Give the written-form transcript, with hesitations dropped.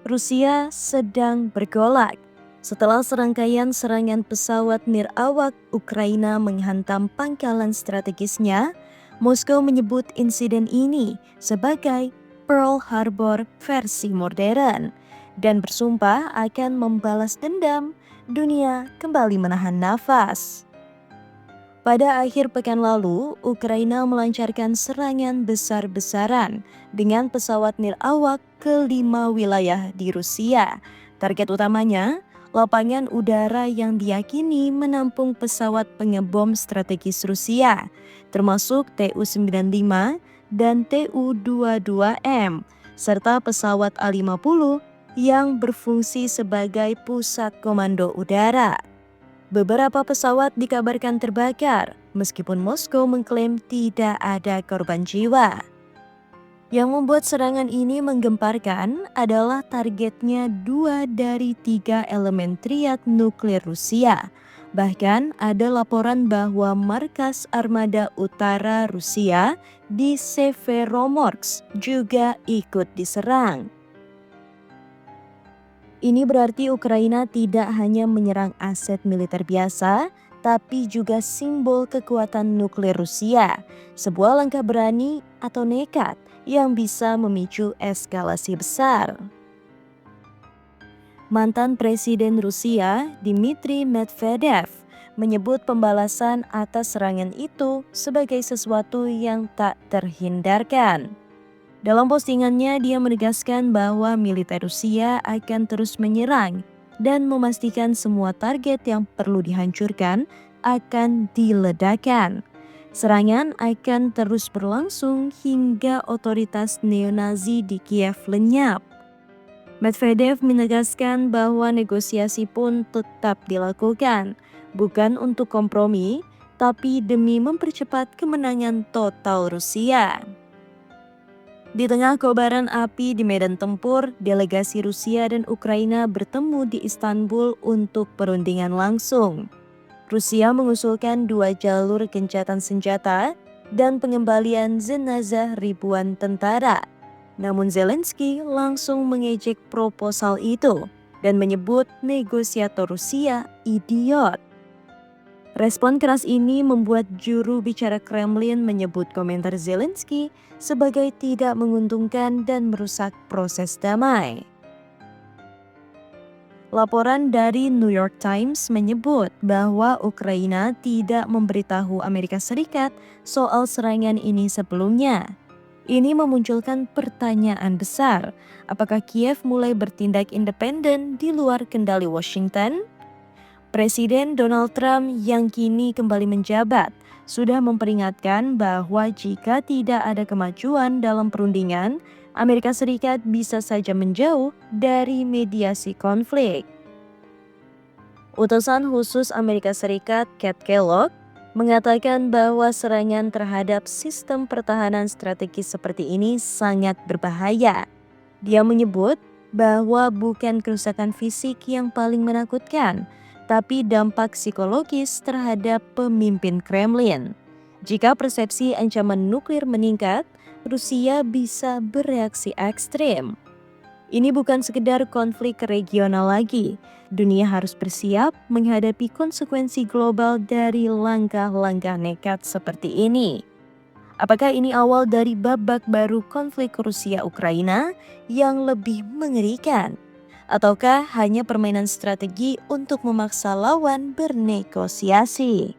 Rusia sedang bergolak. Setelah serangkaian serangan pesawat nirawak Ukraina menghantam pangkalan strategisnya, Moskow menyebut insiden ini sebagai Pearl Harbor versi modern dan bersumpah akan membalas dendam. Dunia kembali menahan nafas. Pada akhir pekan lalu, Ukraina melancarkan serangan besar-besaran dengan pesawat nirawak ke 5 wilayah di Rusia. Target utamanya, lapangan udara yang diyakini menampung pesawat pengebom strategis Rusia, termasuk Tu-95 dan Tu-22M, serta pesawat A-50 yang berfungsi sebagai pusat komando udara. Beberapa pesawat dikabarkan terbakar, meskipun Moskow mengklaim tidak ada korban jiwa. Yang membuat serangan ini menggemparkan adalah targetnya 2 dari 3 elemen triad nuklir Rusia. Bahkan ada laporan bahwa markas Armada Utara Rusia di Severomorsk juga ikut diserang. Ini berarti Ukraina tidak hanya menyerang aset militer biasa, tapi juga simbol kekuatan nuklir Rusia, sebuah langkah berani atau nekat yang bisa memicu eskalasi besar. Mantan Presiden Rusia, Dmitry Medvedev, menyebut pembalasan atas serangan itu sebagai sesuatu yang tak terhindarkan. Dalam postingannya, dia menegaskan bahwa militer Rusia akan terus menyerang dan memastikan semua target yang perlu dihancurkan akan diledakkan. Serangan akan terus berlangsung hingga otoritas neo-Nazi di Kiev lenyap. Medvedev menegaskan bahwa negosiasi pun tetap dilakukan, bukan untuk kompromi, tapi demi mempercepat kemenangan total Rusia. Di tengah kobaran api di medan tempur, delegasi Rusia dan Ukraina bertemu di Istanbul untuk perundingan langsung. Rusia mengusulkan 2 jalur gencatan senjata dan pengembalian jenazah ribuan tentara. Namun Zelensky langsung mengejek proposal itu dan menyebut negosiator Rusia idiot. Respon keras ini membuat juru bicara Kremlin menyebut komentar Zelensky sebagai tidak menguntungkan dan merusak proses damai. Laporan dari New York Times menyebut bahwa Ukraina tidak memberitahu Amerika Serikat soal serangan ini sebelumnya. Ini memunculkan pertanyaan besar, apakah Kiev mulai bertindak independen di luar kendali Washington? Presiden Donald Trump yang kini kembali menjabat sudah memperingatkan bahwa jika tidak ada kemajuan dalam perundingan, Amerika Serikat bisa saja menjauh dari mediasi konflik. Utusan khusus Amerika Serikat Kate Kellogg mengatakan bahwa serangan terhadap sistem pertahanan strategis seperti ini sangat berbahaya. Dia menyebut bahwa bukan kerusakan fisik yang paling menakutkan, tapi dampak psikologis terhadap pemimpin Kremlin. Jika persepsi ancaman nuklir meningkat, Rusia bisa bereaksi ekstrem. Ini bukan sekedar konflik regional lagi. Dunia harus bersiap menghadapi konsekuensi global dari langkah-langkah nekat seperti ini. Apakah ini awal dari babak baru konflik Rusia-Ukraina yang lebih mengerikan? Ataukah hanya permainan strategi untuk memaksa lawan bernegosiasi?